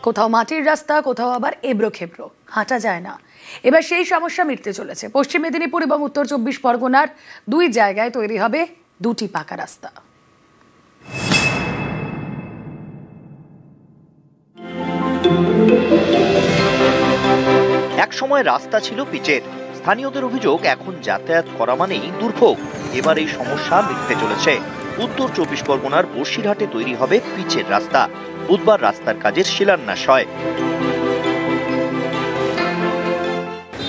কোথাও মাটির রাস্তা, কোথাও আবার এবড়ো খেবড়ো, হাঁটা যায় না। এবার সেই সমস্যা মিটতে চলেছে। পশ্চিম মেদিনীপুর এবং উত্তর 24 পরগনার দুই জায়গায় তৈরি হবে দুটি পাকা রাস্তা। এক সময় রাস্তা ছিল পিচের। স্থানীয়দের অভিযোগ, এখন যাতায়াত করা মানেই দুর্ভোগ। এবার এই সমস্যা মিটতে চলেছে। উত্তর 24 পরগনার বসিরহাটে তৈরি হবে পিচের রাস্তা। বুধবার রাস্তার কাজের শিলান্যাস হয়।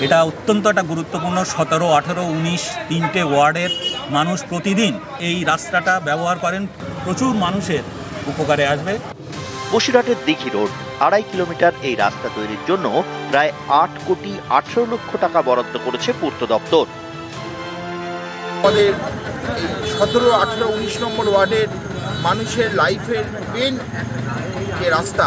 এটা অত্যন্ত একটা গুরুত্বপূর্ণ। 17, 18, 19 তিনটে ওয়ার্ডের মানুষ প্রতিদিন এই রাস্তাটা ব্যবহার করেন। প্রচুর মানুষের উপকারে আসবে। বসিরহাটের দিঘি রোড 2.5 কিলোমিটার এই রাস্তা তৈরির জন্য প্রায় 8 কোটি 18 লক্ষ টাকা বরাদ্দ করেছে পূর্ত দপ্তর। আমাদের 17, 18, 19 নম্বর ওয়ার্ডের মানুষের লাইফের মেন যে রাস্তা,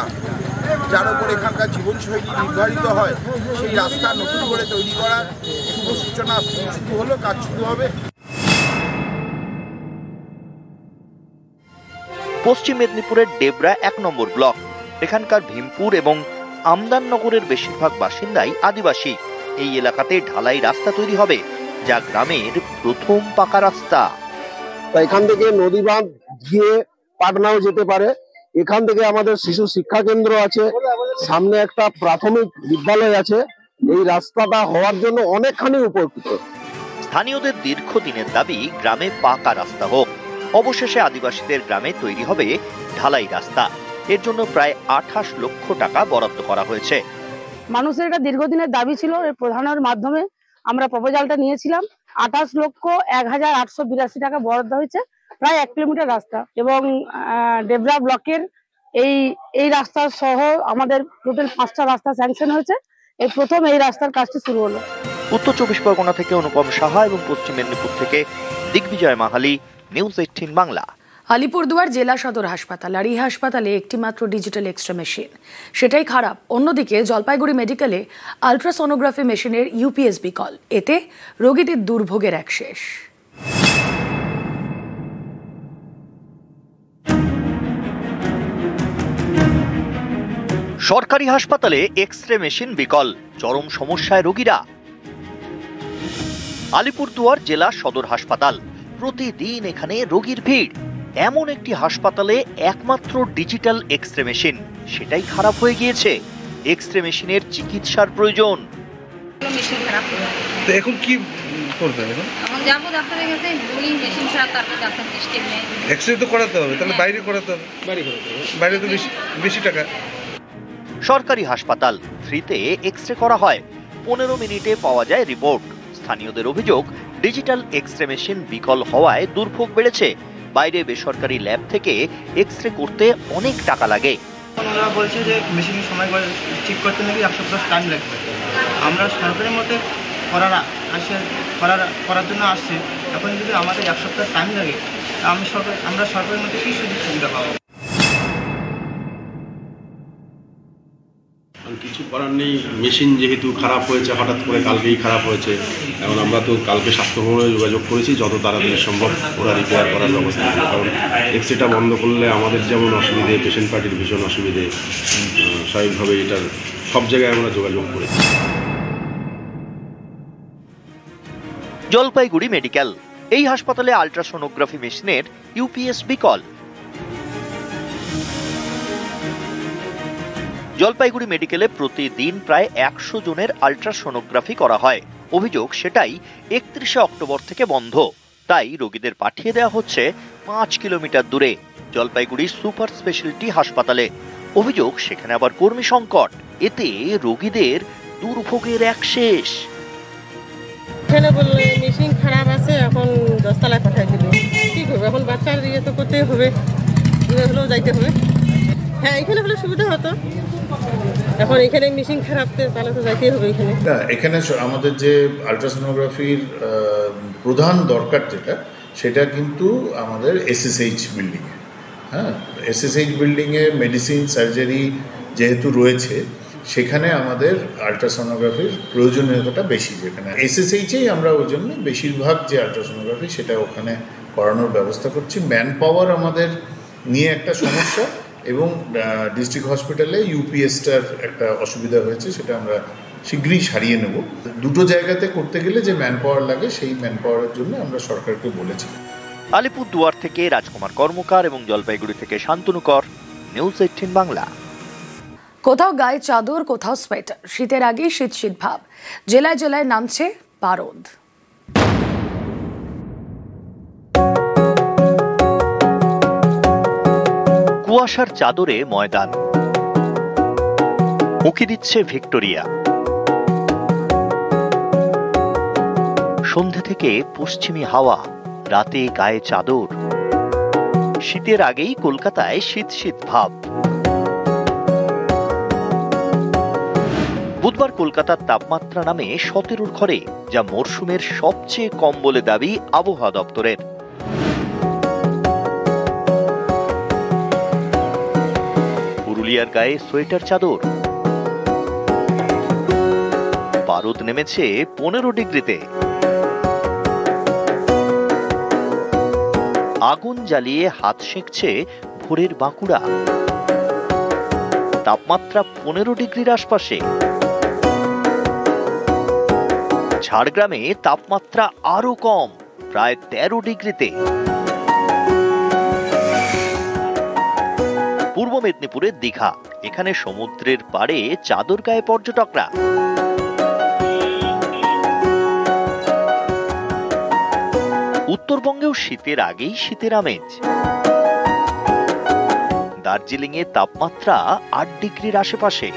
যার উপর এখানকার জীবনশৈলী নির্ধারিত হয়, সেই রাস্তা নতুন করে তৈরি করার শুভ সূচনা শুরু হলো, কাজ শুরু হবে। পশ্চিম মেদিনীপুরের ডেবরা 1 নম্বর ব্লক। এখানকার ভীমপুর এবং আমদাননগরের বেশিরভাগ বাসিন্দাই আদিবাসী। এই এলাকাতে ঢালাই রাস্তা তৈরি হবে, যা গ্রামের প্রথম পাকা রাস্তা। এখান থেকে নদী বাঁধ গিয়ে পাটনাও যেতে পারে। এখান থেকে আমাদের শিশু শিক্ষা কেন্দ্র আছে, সামনে একটা প্রাথমিক বিদ্যালয় আছে। এই রাস্তাটা হওয়ার জন্য অনেকখানি উপকৃত। স্থানীয়দের দীর্ঘদিনের দাবি গ্রামে পাকা রাস্তা হোক। অবশেষে আদিবাসীদের গ্রামে তৈরি হবে ঢালাই রাস্তা। এর জন্য প্রায় 28 লক্ষ টাকা বরাদ্দ করা হয়েছে। মানুষের এটা দীর্ঘদিনের দাবি ছিল। এর প্রধানের মাধ্যমে আমরা প্রপোজালটা নিয়েছিলাম। 28,01,882 টাকা বরাদ্দ হয়েছে, প্রায় 1 কিলোমিটার রাস্তা। এবং ডেবরা ব্লকের এই রাস্তা সহ আমাদের টোটাল 5টা রাস্তা স্যাংশন হয়েছে। এই প্রথম এই রাস্তার কাজটি শুরু হলো। উত্তর 24 পরগনা থেকে অনুপম সাহা এবং পশ্চিম মেদিনীপুর থেকে দিগ্বিজয় মাহালি, নিউজ 18 বাংলা। আলিপুরদুয়ার জেলা সদর হাসপাতাল, আর এই হাসপাতালে একটি মাত্র ডিজিটাল এক্সরে মেশিন, সেটাই খারাপ। অন্যদিকে জলপাইগুড়ি মেডিকেলে আলট্রাসোনোগ্রাফি মেশিনের ইউপিএসবি কল। এতে রোগীদের দুর্ভোগের এক শেষ। সরকারি হাসপাতালে এক্সরে মেশিন বিকল, চরম সমস্যায় রোগীরা। আলিপুরদুয়ার জেলা সদর হাসপাতাল, প্রতিদিন এখানে রোগীর ভিড়। এমন একটি হাসপাতালে একমাত্র ডিজিটাল এক্সরে মেশিন, সেটাই খারাপ হয়ে গিয়েছে। এক্সরে মেশিনের চিকিৎসার প্রয়োজন। মেশিন খারাপ, তো এখন কি করতে হবে? এখন যাবো ডাক্তারের কাছে, উনি মেশিন ছাড়া তারপর ডাক্তার সিস্টেম নেই। এক্সরে তো করাতে হবে, তাহলে বাইরে করাতে হবে। বাইরে তো বেশি টাকা। সরকারি হাসপাতাল, ফ্রিতে এক্সরে করা হয়, 15 মিনিটে পাওয়া যায় রিপোর্ট। স্থানীয়দের অভিযোগ, ডিজিটাল এক্সরে মেশিন বিকল হওয়ায় দুর্ভোগ বেড়েছে। বাইরে বেসরকারি ল্যাব থেকে এক্সরে করতে অনেক টাকা লাগে। ওনারা বলছে যে মেশিন সময় ঠিক করতে নাকি 1 সপ্তাহ টাইম লাগবে। আমরা সরকারের মধ্যে করার জন্য আসছি। এখন যদি আমাদের 1 সপ্তাহ টাইম লাগে, আমরা সরকারের মধ্যে কি সুযোগ সুবিধা পাবো? কিছু করার নেই। মেশিন যেহেতু খারাপ হয়েছে, হঠাৎ করে কালকেই খারাপ হয়েছে। এখন আমরা তো কালকে স্বাস্থ্য ভবনে যোগাযোগ করেছি, যত তাড়াতাড়ি সম্ভব ওরা রিপেয়ার করার ব্যবস্থা করবে। কারণ এক্সরেটা বন্ধ করলে আমাদের যেমন অসুবিধে, পেশেন্ট পার্টির ভীষণ অসুবিধে। স্বাভাবিকভাবে এটার সব জায়গায় আমরা যোগাযোগ করেছি। জলপাইগুড়ি মেডিকেল, এই হাসপাতালে আলট্রাসোনোগ্রাফি মেশিনের ইউপিএস বিকল। জলপাইগুড়ি মেডিকেলে প্রতিদিন প্রায় 100 জনের আলট্রাসোনোগ্রাফি করা হয়। অভিযোগ, সেটাই 31 অক্টোবর থেকে বন্ধ। তাই রোগীদের পাঠিয়ে দেওয়া হচ্ছে 5 কিলোমিটার দূরে জলপাইগুড়ি সুপার স্পেশালিটি হাসপাতালে। অভিযোগ, সেখানে আবার কর্মী সংকট। এতে রোগীদের দুর্ভোগের এক শেষ। এখানে বললে মেশিন খারাপ আছে, এখন 10 তলায় পাঠিয়ে দিবে। কি করবে এখন? বাচ্চার ইয়ে তো করতেই হবে, দূরে হলেও যাইতে হবে। হ্যাঁ, এখানে হলে সুবিধা হতো। এখন এখানে মেশিন খারাপ, তাহলে তো যাইতেই হবে এখানে। এখানে আমাদের যে আলট্রাসোনোগ্রাফির প্রধান দরকার সেটা কিন্তু আমাদের এসএসএইচ বিল্ডিংয়ে। হ্যাঁ, এসএসএইচ বিল্ডিংয়ে মেডিসিন, সার্জারি যেহেতু রয়েছে, সেখানে আমাদের আলট্রাসোনোগ্রাফির প্রয়োজনীয়তাটা বেশি। যেখানে এসএসএইচেই আমরা ওই জন্য বেশিরভাগ যে আলট্রাসোনোগ্রাফি সেটা ওখানে করানোর ব্যবস্থা করছি। ম্যান পাওয়ার আমাদের নিয়ে একটা সমস্যা, এবং ডিস্ট্রিক্ট হসপিটালে ইউপিএসটার একটা অসুবিধা হয়েছে, সেটা আমরা শীঘ্রই সারিয়ে নেব। দুটো জায়গাতে করতে গেলে যে ম্যান পাওয়ার লাগে সেই ম্যান পাওয়ারের জন্য আমরা সরকারকে বলেছি। আলিপুরদুয়ার থেকে রাজকুমার কর্মকার এবং জলপাইগুড়ি থেকে শান্তনু কর, নিউজ 18 বাংলা। কোথাও গায়ে চাদর, কোথাও সোয়েটার, শীতের আগেই শীত শীত ভাব। জেলায় জেলায় নামছে পারদ। কুয়াশার চাদরে ময়দান, উঁকি দিচ্ছে ভিক্টোরিয়া। সন্ধে থেকে পশ্চিমী হাওয়া, রাতে গায়ে চাদর। শীতের আগেই কলকাতায় শীত শীত ভাব। বুধবার কলকাতার তাপমাত্রা নামে 17-র ঘরে, যা মরশুমের সবচেয়ে কম বলে দাবি আবহাওয়া দপ্তরের। পুরুলিয়ার গায়ে সোয়েটার চাদর। পারদ নেমেছে 15 ডিগ্রিতে। আগুন জ্বালিয়ে হাত সেঁকছে ভোরের বাঁকুড়া। তাপমাত্রা 15 ডিগ্রির আশপাশে। ঝাড়গ্রামে তাপমাত্রা আরো কম, প্রায় 13 ডিগ্রিতে। পূর্ব মেদিনীপুরের দীঘা, এখানে সমুদ্রের পাড়ে চাদর গায়ে পর্যটকরা। উত্তরবঙ্গেও শীতের আগেই শীতের আমেজ। দার্জিলিং এ তাপমাত্রা 8 ডিগ্রির আশেপাশে।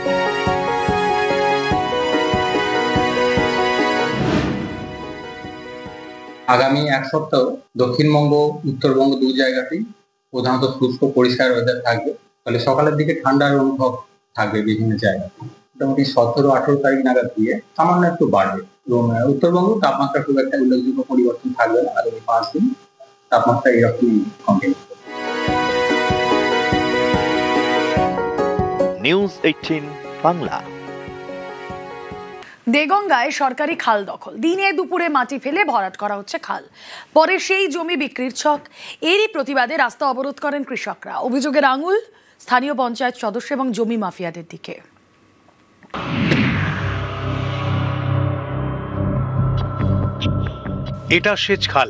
আগামী এক সপ্তাহ দক্ষিণবঙ্গ, উত্তরবঙ্গ দু জায়গাতেই প্রধানত শুষ্ক পরিষ্কার ওয়েদার থাকবে। ফলে সকালের দিকে ঠান্ডার অনুভব থাকবে বিভিন্ন জায়গায়। মোটামুটি 17-18 তারিখ নাগাদ দিয়ে সামান্য একটু বাড়বে এবং উত্তরবঙ্গ তাপমাত্রা খুব একটা উল্লেখযোগ্য পরিবর্তন থাকবে না। আগামী 5 দিন তাপমাত্রা এরকমই কন্টিনিউ করবে। নিউজ 18 বাংলা। দেগঙ্গায় সরকারি খাল দখল, দিনে দুপুরে মাটি ফেলে ভরাট করা হচ্ছে খাল, পরে সেই জমি বিক্রির ছক। এরই প্রতিবাদে রাস্তা অবরোধ করেন কৃষকরা। অভিযোগের আঙুল স্থানীয় পঞ্চায়েত সদস্য এবং জমি মাফিয়াদের দিকে। এটা সেচ খাল,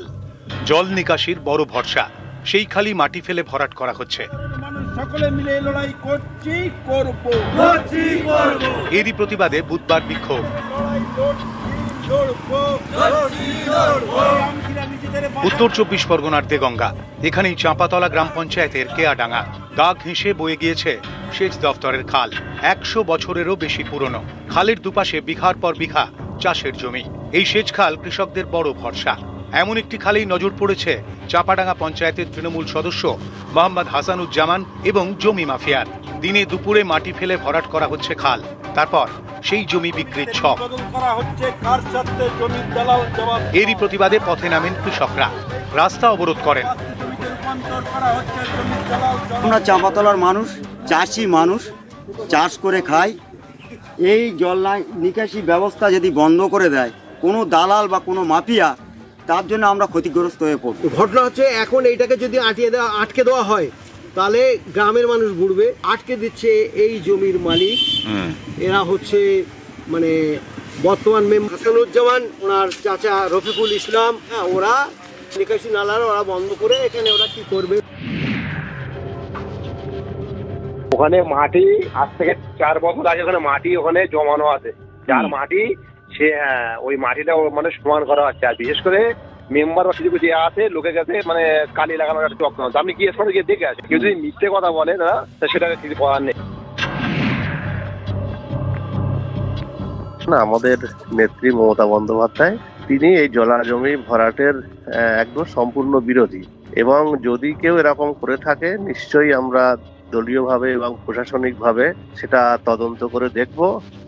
জল নিকাশির বড় ভরসা। সেই খালি মাটি ফেলে ভরাট করা হচ্ছে। সকলে মিলে লড়াই করছি, করব। এরই প্রতিবাদে বুধবার বিক্ষোভ। উত্তর 24 পরগনার দেগঙ্গা, এখানেই চাঁপাতলা গ্রাম পঞ্চায়েতের কেয়াডাঙ্গা। গা ঘেঁষে বয়ে গিয়েছে সেচ দফতরের খাল। 100 বছরেরও বেশি পুরনো। খালের দুপাশে বিঘার পর বিঘা চাষের জমি। এই সেচ খাল কৃষকদের বড় ভরসা। এমন একটি খালেই নজর পড়েছে চাঁপাডাঙ্গা পঞ্চায়েতের তৃণমূল সদস্য মোহাম্মদ হাসানুজ্জামান এবং জমি মাফিয়ার। দিনে দুপুরে মাটি ফেলে ভরাট করা হচ্ছে খাল, তারপর সেই জমি বিক্রির ছক। এরই প্রতিবাদে পথে নামেন কৃষকরা, রাস্তা অবরোধ করেন। আমরা চাঁপাতলার মানুষ, চাষি মানুষ, চাষ করে খাই। এই জল নিকাশি ব্যবস্থা যদি বন্ধ করে দেয় কোনো দালাল বা কোনো মাফিয়া, তার জন্য আমরা ক্ষতিগ্রস্ত হয়ে পড়ব। ঘটনা হচ্ছে এখন এইটাকে যদি আটকে দেওয়া হয় তাহলে গ্রামের মানুষ বুড়বে। আটকে দিচ্ছে এই জমির মালিক, এরা হচ্ছে মানে বর্তমান মেম্বার হাসানুজ্জামান, ওনার চাচা রফিকুল ইসলাম। হ্যাঁ, ওরা নিকাশি নালার ওরা বন্ধ করে এখানে ওরা কি করবে। ওখানে মাটি আজ থেকে 4 বছর আগে ওখানে মাটি ওখানে জমানো আছে, যার মাটি সে ওই মাটিটা মানে সমান করা হচ্ছে। আর বিশেষ করে মেম্বার বা কিছু যে আছে লোকের কাছে মানে কালি লাগানোর একটা চক্র। আপনি গিয়ে সঙ্গে গিয়ে দেখে আসেন, কেউ যদি মিথ্যে কথা বলে না সেটাকে কিছু করার নেই। না, আমাদের নেত্রী মমতা বন্দ্যোপাধ্যায় তিনি এই জলা জমি ভরাটের একদম সম্পূর্ণ বিরোধী, এবং যদি কেউ এরকম করে থাকে নিশ্চয়ই আমরা দলীয়ভাবে এবং প্রশাসনিকভাবে সেটা তদন্ত করে দেখব।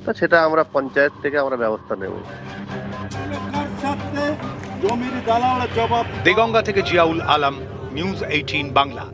তা সেটা আমরা পঞ্চায়েত থেকে আমরা ব্যবস্থা নেব। দেগঙ্গা থেকে জিয়াউল আলম, নিউজ 18 বাংলা।